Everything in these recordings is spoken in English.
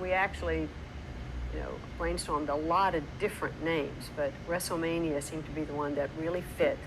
We actually, brainstormed a lot of different names, but WrestleMania seemed to be the one that really fit.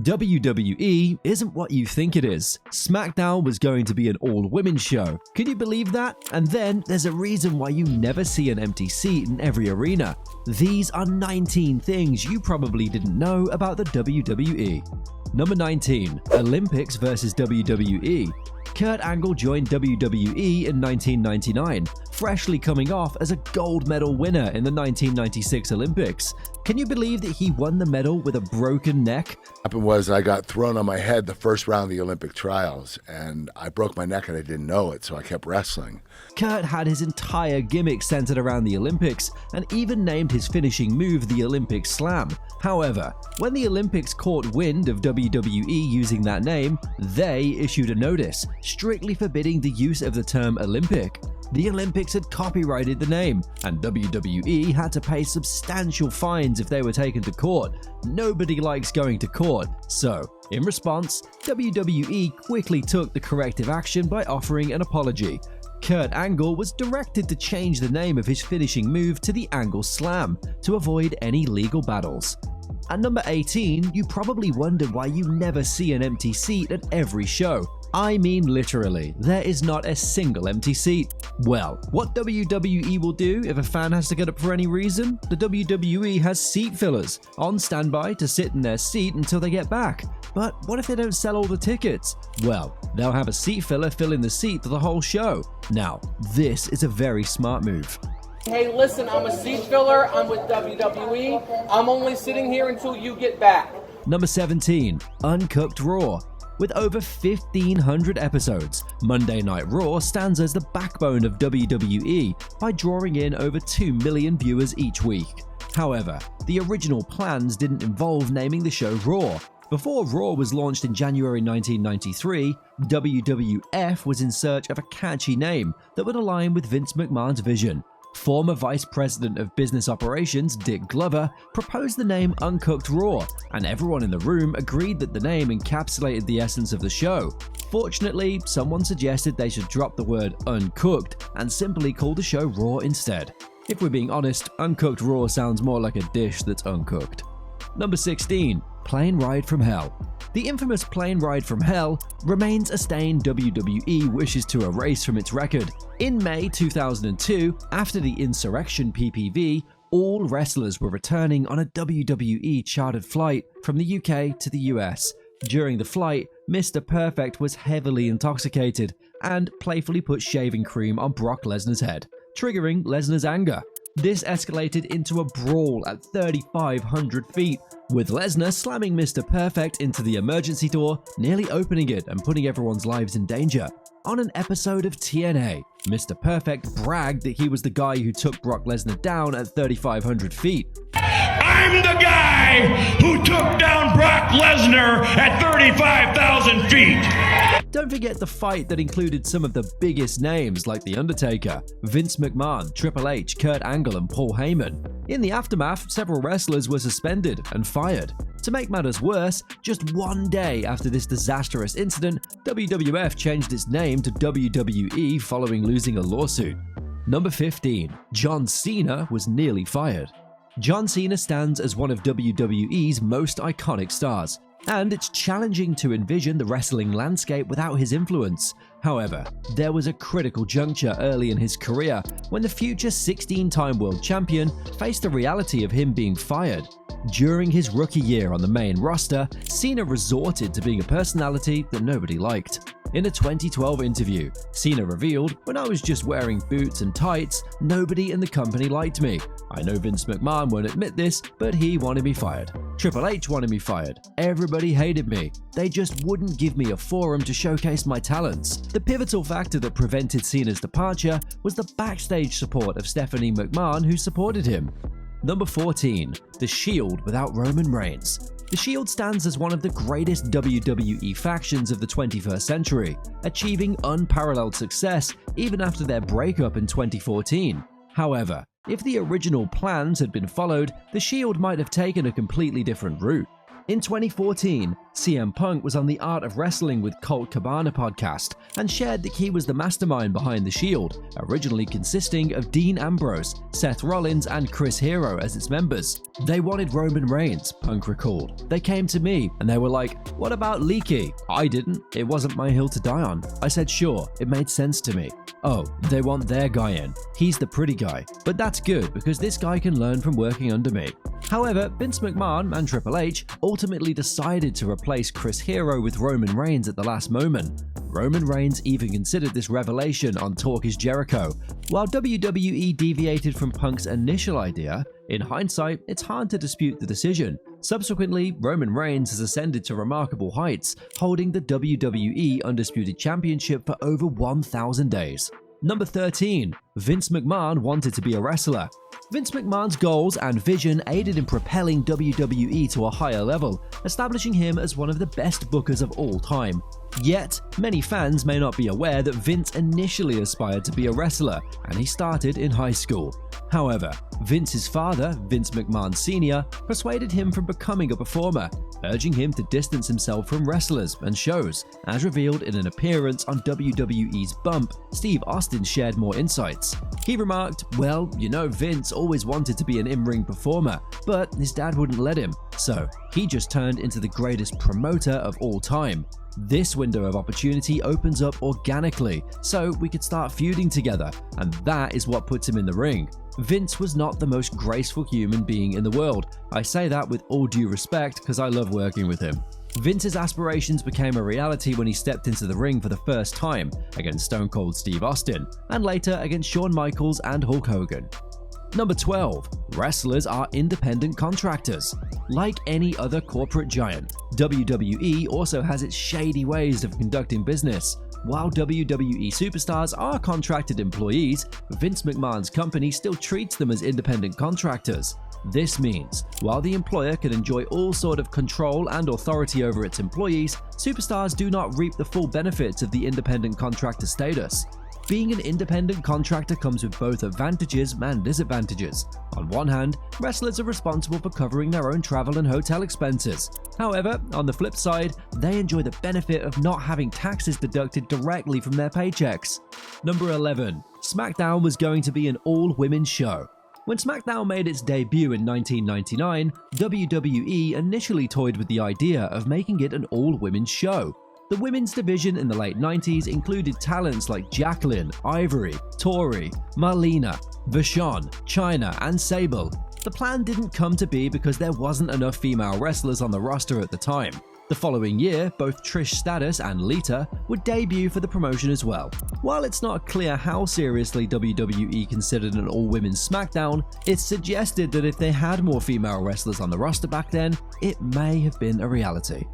WWE isn't what you think it is. Smackdown was going to be an all-women's show. Can you believe that? And then there's a reason why you never see an empty seat in every arena. These are 19 things you probably didn't know about the WWE. Number 19. Olympics versus WWE. Kurt Angle joined WWE in 1999, freshly coming off as a gold medal winner in the 1996 Olympics. Can you believe that he won the medal with a broken neck? What happened was I got thrown on my head the first round of the Olympic trials, and I broke my neck and I didn't know it, so I kept wrestling. Kurt had his entire gimmick centered around the Olympics and even named his finishing move the Olympic Slam. However, when the Olympics caught wind of WWE using that name, they issued a notice, strictly forbidding the use of the term Olympic. The Olympics had copyrighted the name, and WWE had to pay substantial fines if they were taken to court. Nobody likes going to court, so in response, WWE quickly took the corrective action by offering an apology. Kurt Angle was directed to change the name of his finishing move to the Angle Slam to avoid any legal battles. At number 18, you probably wondered why you never see an empty seat at every show. I mean literally, there is not a single empty seat. Well, what WWE will do if a fan has to get up for any reason? The WWE has seat fillers on standby to sit in their seat until they get back. But what if they don't sell all the tickets? Well, they'll have a seat filler fill in the seat for the whole show. Now, this is a very smart move. Hey, listen, I'm a seat filler. I'm with WWE. I'm only sitting here until you get back. Number 17. Uncooked Raw. With over 1,500 episodes, Monday Night Raw stands as the backbone of WWE by drawing in over 2 million viewers each week. However, the original plans didn't involve naming the show Raw. Before Raw was launched in January 1993, WWF was in search of a catchy name that would align with Vince McMahon's vision. Former Vice President of Business Operations Dick Glover proposed the name Uncooked Raw, and everyone in the room agreed that the name encapsulated the essence of the show. Fortunately, someone suggested they should drop the word uncooked and simply call the show Raw instead. If we're being honest, Uncooked Raw sounds more like a dish that's uncooked. Number 16. Plane Ride from Hell. The infamous Plane Ride from Hell remains a stain WWE wishes to erase from its record. In May 2002, after the Insurrection PPV, all wrestlers were returning on a WWE chartered flight from the UK to the US. During the flight, Mr. Perfect was heavily intoxicated and playfully put shaving cream on Brock Lesnar's head, triggering Lesnar's anger. This escalated into a brawl at 3,500 feet, with Lesnar slamming Mr. Perfect into the emergency door, nearly opening it and putting everyone's lives in danger. On an episode of TNA, Mr. Perfect bragged that he was the guy who took Brock Lesnar down at 3,500 feet. I'm the guy who took down Brock Lesnar at 35,000 feet. Don't forget the fight that included some of the biggest names like The Undertaker, Vince McMahon, Triple H, Kurt Angle, and Paul Heyman. In the aftermath, several wrestlers were suspended and fired. To make matters worse, just one day after this disastrous incident, WWF changed its name to WWE following losing a lawsuit. Number 15. John Cena was nearly fired. John Cena stands as one of WWE's most iconic stars, and it's challenging to envision the wrestling landscape without his influence. However, there was a critical juncture early in his career when the future 16-time world champion faced the reality of him being fired. During his rookie year on the main roster, Cena resorted to being a personality that nobody liked. In a 2012 interview, Cena revealed, "When I was just wearing boots and tights, nobody in the company liked me. I know Vince McMahon won't admit this, but he wanted me fired. Triple H wanted me fired. Everybody hated me. They just wouldn't give me a forum to showcase my talents." The pivotal factor that prevented Cena's departure was the backstage support of Stephanie McMahon, who supported him. Number 14. The Shield without Roman Reigns. The Shield stands as one of the greatest WWE factions of the 21st century, achieving unparalleled success even after their breakup in 2014. However, if the original plans had been followed, the Shield might have taken a completely different route. In 2014, CM Punk was on the Art of Wrestling with Colt Cabana podcast and shared that he was the mastermind behind The Shield, originally consisting of Dean Ambrose, Seth Rollins, and Chris Hero as its members. They wanted Roman Reigns, Punk recalled. They came to me and they were like, "What about Leaky?" I didn't. It wasn't my hill to die on. I said sure, it made sense to me. Oh, they want their guy in. He's the pretty guy. But that's good because this guy can learn from working under me. However, Vince McMahon and Triple H ultimately decided to replace Chris Hero with Roman Reigns at the last moment. Roman Reigns even considered this revelation on Talk is Jericho. While WWE deviated from Punk's initial idea, in hindsight, it's hard to dispute the decision. Subsequently, Roman Reigns has ascended to remarkable heights, holding the WWE Undisputed Championship for over 1,000 days. Number 13. Vince McMahon wanted to be a wrestler. Vince McMahon's goals and vision aided in propelling WWE to a higher level, establishing him as one of the best bookers of all time. Yet, many fans may not be aware that Vince initially aspired to be a wrestler, and he started in high school. However, Vince's father, Vince McMahon Sr., persuaded him from becoming a performer, urging him to distance himself from wrestlers and shows. As revealed in an appearance on WWE's Bump, Steve Austin shared more insights. He remarked, "Well, you know, Vince always wanted to be an in-ring performer, but his dad wouldn't let him, so he just turned into the greatest promoter of all time. This window of opportunity opens up organically, so we could start feuding together, and that is what puts him in the ring." Vince was not the most graceful human being in the world. I say that with all due respect because I love working with him. Vince's aspirations became a reality when he stepped into the ring for the first time against Stone Cold Steve Austin, and later against Shawn Michaels and Hulk Hogan. Number 12. Wrestlers are independent contractors. Like any other corporate giant, WWE also has its shady ways of conducting business. While WWE superstars are contracted employees, Vince McMahon's company still treats them as independent contractors. This means, while the employer can enjoy all sort of control and authority over its employees, superstars do not reap the full benefits of the independent contractor status. Being an independent contractor comes with both advantages and disadvantages. On one hand, wrestlers are responsible for covering their own travel and hotel expenses. However, on the flip side, they enjoy the benefit of not having taxes deducted directly from their paychecks. Number 11. Smackdown was going to be an all-women's show. When Smackdown made its debut in 1999, WWE initially toyed with the idea of making it an all-women's show. The women's division in the late 90s included talents like Jacqueline, Ivory, Tori, Marlena, Vashon, Chyna, and Sable. The plan didn't come to be because there wasn't enough female wrestlers on the roster at the time. The following year, both Trish Stratus and Lita would debut for the promotion as well. While it's not clear how seriously WWE considered an all-women's SmackDown, it's suggested that if they had more female wrestlers on the roster back then, it may have been a reality.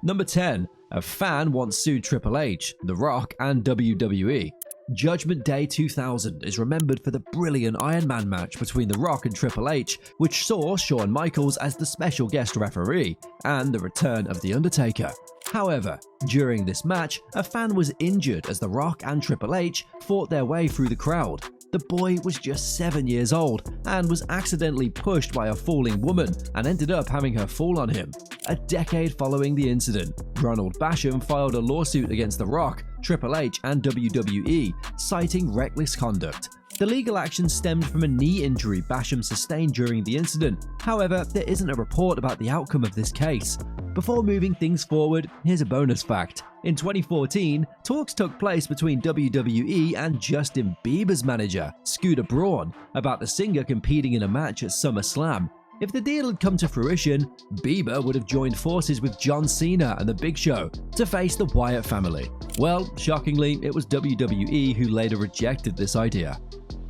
Number 10. A fan once sued Triple H, The Rock, and WWE. Judgment Day 2000 is remembered for the brilliant Iron Man match between The Rock and Triple H, which saw Shawn Michaels as the special guest referee, and the return of The Undertaker. However, during this match, a fan was injured as The Rock and Triple H fought their way through the crowd. The boy was just 7 years old and was accidentally pushed by a falling woman and ended up having her fall on him. A decade following the incident, Ronald Basham filed a lawsuit against The Rock, Triple H, and WWE, citing reckless conduct. The legal action stemmed from a knee injury Basham sustained during the incident. However, there isn't a report about the outcome of this case. Before moving things forward, here's a bonus fact. In 2014, talks took place between WWE and Justin Bieber's manager, Scooter Braun, about the singer competing in a match at SummerSlam. If the deal had come to fruition, Bieber would have joined forces with John Cena and The Big Show to face the Wyatt family. Well, shockingly, it was WWE who later rejected this idea.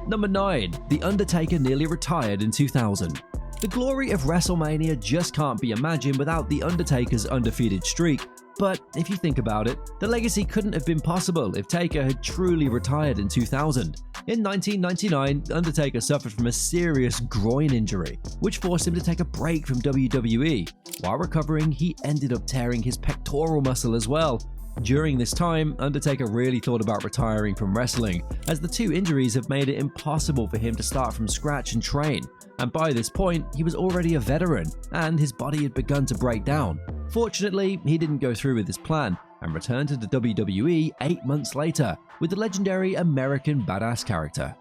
Number 9. The Undertaker nearly retired in 2000. The glory of WrestleMania just can't be imagined without The Undertaker's undefeated streak. But if you think about it, the legacy couldn't have been possible if Taker had truly retired in 2000. In 1999, Undertaker suffered from a serious groin injury, which forced him to take a break from WWE. While recovering, he ended up tearing his pectoral muscle as well. During this time, Undertaker really thought about retiring from wrestling, as the two injuries have made it impossible for him to start from scratch and train. And by this point, he was already a veteran, and his body had begun to break down. Fortunately, he didn't go through with his plan, and returned to the WWE 8 months later with the legendary American Badass character.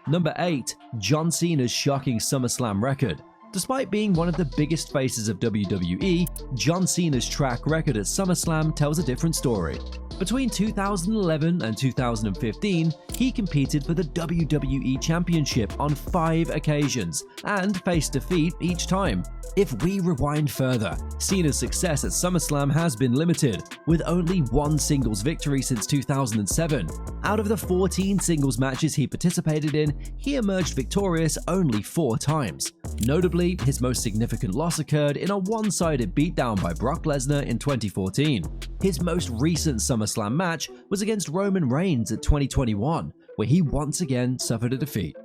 Number 8. John Cena's shocking SummerSlam record. Despite being one of the biggest faces of WWE, John Cena's track record at SummerSlam tells a different story. Between 2011 and 2015, he competed for the WWE Championship on 5 occasions and faced defeat each time. If we rewind further, Cena's success at SummerSlam has been limited, with only 1 singles victory since 2007. Out of the 14 singles matches he participated in, he emerged victorious only 4 times. Notably, his most significant loss occurred in a one-sided beatdown by Brock Lesnar in 2014. His most recent SummerSlam match was against Roman Reigns at 2021, where he once again suffered a defeat.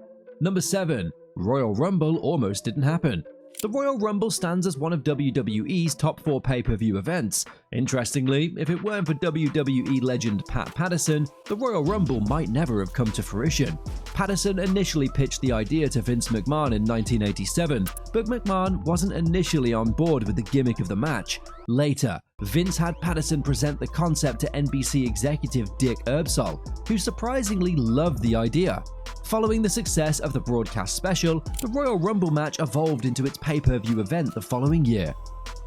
Number 7. Royal Rumble almost didn't happen. The Royal Rumble stands as one of WWE's top 4 pay-per-view events. Interestingly, if it weren't for WWE legend Pat Patterson, the Royal Rumble might never have come to fruition. Patterson initially pitched the idea to Vince McMahon in 1987, but McMahon wasn't initially on board with the gimmick of the match. Later, Vince had Patterson present the concept to NBC executive Dick Erbsol, who surprisingly loved the idea. Following the success of the broadcast special, the Royal Rumble match evolved into its pay-per-view event the following year.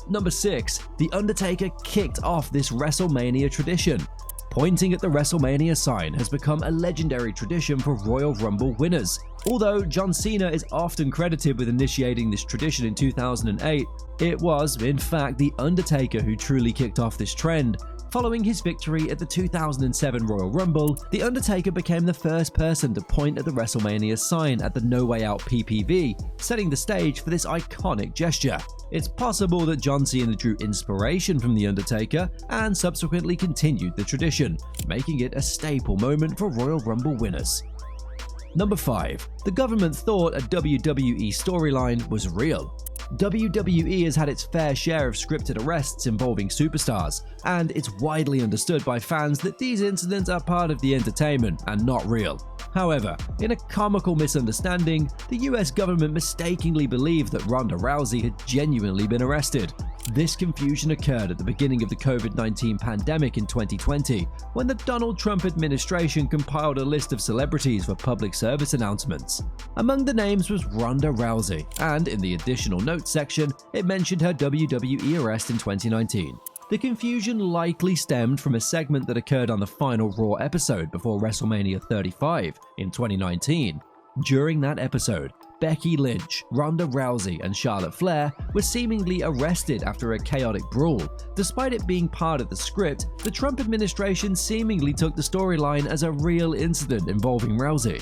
Number 6. The Undertaker kicked off this WrestleMania tradition. Pointing at the WrestleMania sign has become a legendary tradition for Royal Rumble winners. Although John Cena is often credited with initiating this tradition in 2008, it was, in fact, The Undertaker who truly kicked off this trend. Following his victory at the 2007 Royal Rumble, The Undertaker became the first person to point at the WrestleMania sign at the No Way Out PPV, setting the stage for this iconic gesture. It's possible that John Cena drew inspiration from The Undertaker and subsequently continued the tradition, making it a staple moment for Royal Rumble winners. Number 5. The government thought a WWE storyline was real. WWE has had its fair share of scripted arrests involving superstars, and it's widely understood by fans that these incidents are part of the entertainment and not real. However, in a comical misunderstanding, the US government mistakenly believed that Ronda Rousey had genuinely been arrested. This confusion occurred at the beginning of the COVID-19 pandemic in 2020, when the Donald Trump administration compiled a list of celebrities for public service announcements. Among the names was Ronda Rousey, and in the additional notes section, it mentioned her WWE arrest in 2019. The confusion likely stemmed from a segment that occurred on the final Raw episode before WrestleMania 35 in 2019. During that episode, Becky Lynch, Ronda Rousey, and Charlotte Flair were seemingly arrested after a chaotic brawl. Despite it being part of the script, the Trump administration seemingly took the storyline as a real incident involving Rousey.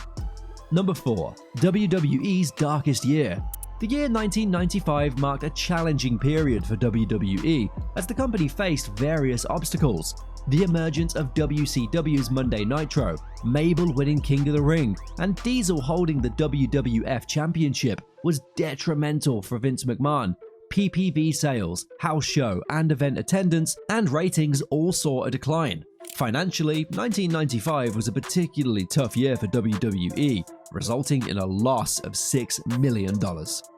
Number 4. WWE's darkest year. The year 1995 marked a challenging period for WWE as the company faced various obstacles. The emergence of WCW's Monday Nitro, Mabel winning King of the Ring, and Diesel holding the WWF Championship was detrimental for Vince McMahon. PPV sales, house show and event attendance, and ratings all saw a decline. Financially, 1995 was a particularly tough year for WWE, resulting in a loss of $6 million.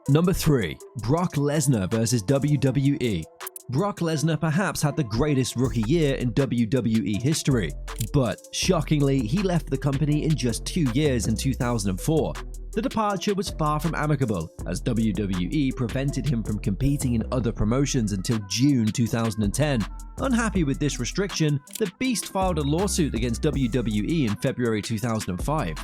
Number 3. Brock Lesnar vs. WWE. Brock Lesnar perhaps had the greatest rookie year in WWE history, but shockingly, he left the company in just 2 years in 2004. The departure was far from amicable, as WWE prevented him from competing in other promotions until June 2010. Unhappy with this restriction, the Beast filed a lawsuit against WWE in February 2005.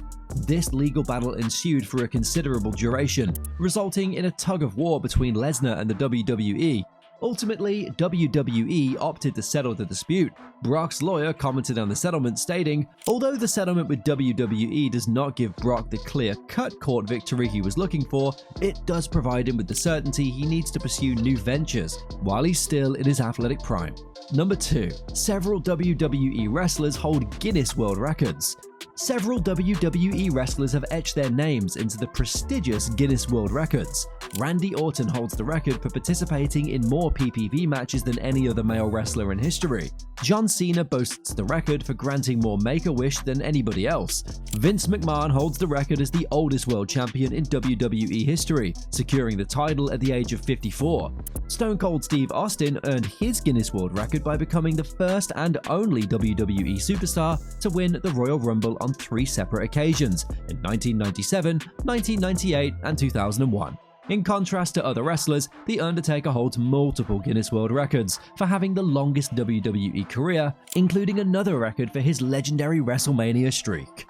This legal battle ensued for a considerable duration, resulting in a tug-of-war between Lesnar and the WWE. Ultimately, WWE opted to settle the dispute. Brock's lawyer commented on the settlement, stating, "Although the settlement with WWE does not give Brock the clear-cut court victory he was looking for, it does provide him with the certainty he needs to pursue new ventures while he's still in his athletic prime." Number 2. Several WWE wrestlers hold Guinness World Records. several WWE wrestlers have etched their names into the prestigious Guinness World Records. Randy Orton holds the record for participating in more PPV matches than any other male wrestler in history. John Cena boasts the record for granting more Make-A-Wish than anybody else. Vince McMahon holds the record as the oldest world champion in WWE history, securing the title at the age of 54. Stone Cold Steve Austin earned his Guinness World Record by becoming the first and only WWE superstar to win the Royal Rumble on 3 separate occasions in 1997, 1998, and 2001. In contrast to other wrestlers, The Undertaker holds multiple Guinness World Records for having the longest WWE career, including another record for his legendary WrestleMania streak.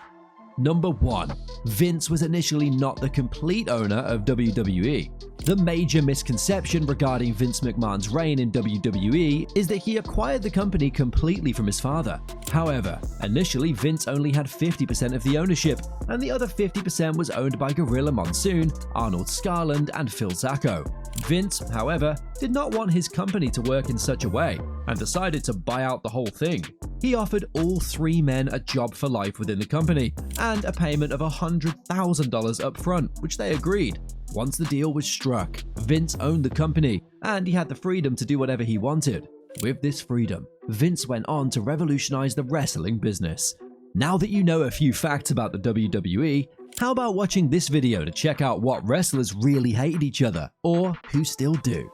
Number 1. Vince was initially not the complete owner of WWE. The major misconception regarding Vince McMahon's reign in WWE is that he acquired the company completely from his father. However, initially Vince only had 50% of the ownership, and the other 50% was owned by Gorilla Monsoon, Arnold Scarland, and Phil Sacco. Vince, however, did not want his company to work in such a way, and decided to buy out the whole thing. He offered all 3 men a job for life within the company, and a payment of $100,000 up front, which they agreed. Once the deal was struck, Vince owned the company, and he had the freedom to do whatever he wanted. With this freedom, Vince went on to revolutionize the wrestling business. Now that you know a few facts about the WWE, how about watching this video to check out what wrestlers really hated each other, or who still do?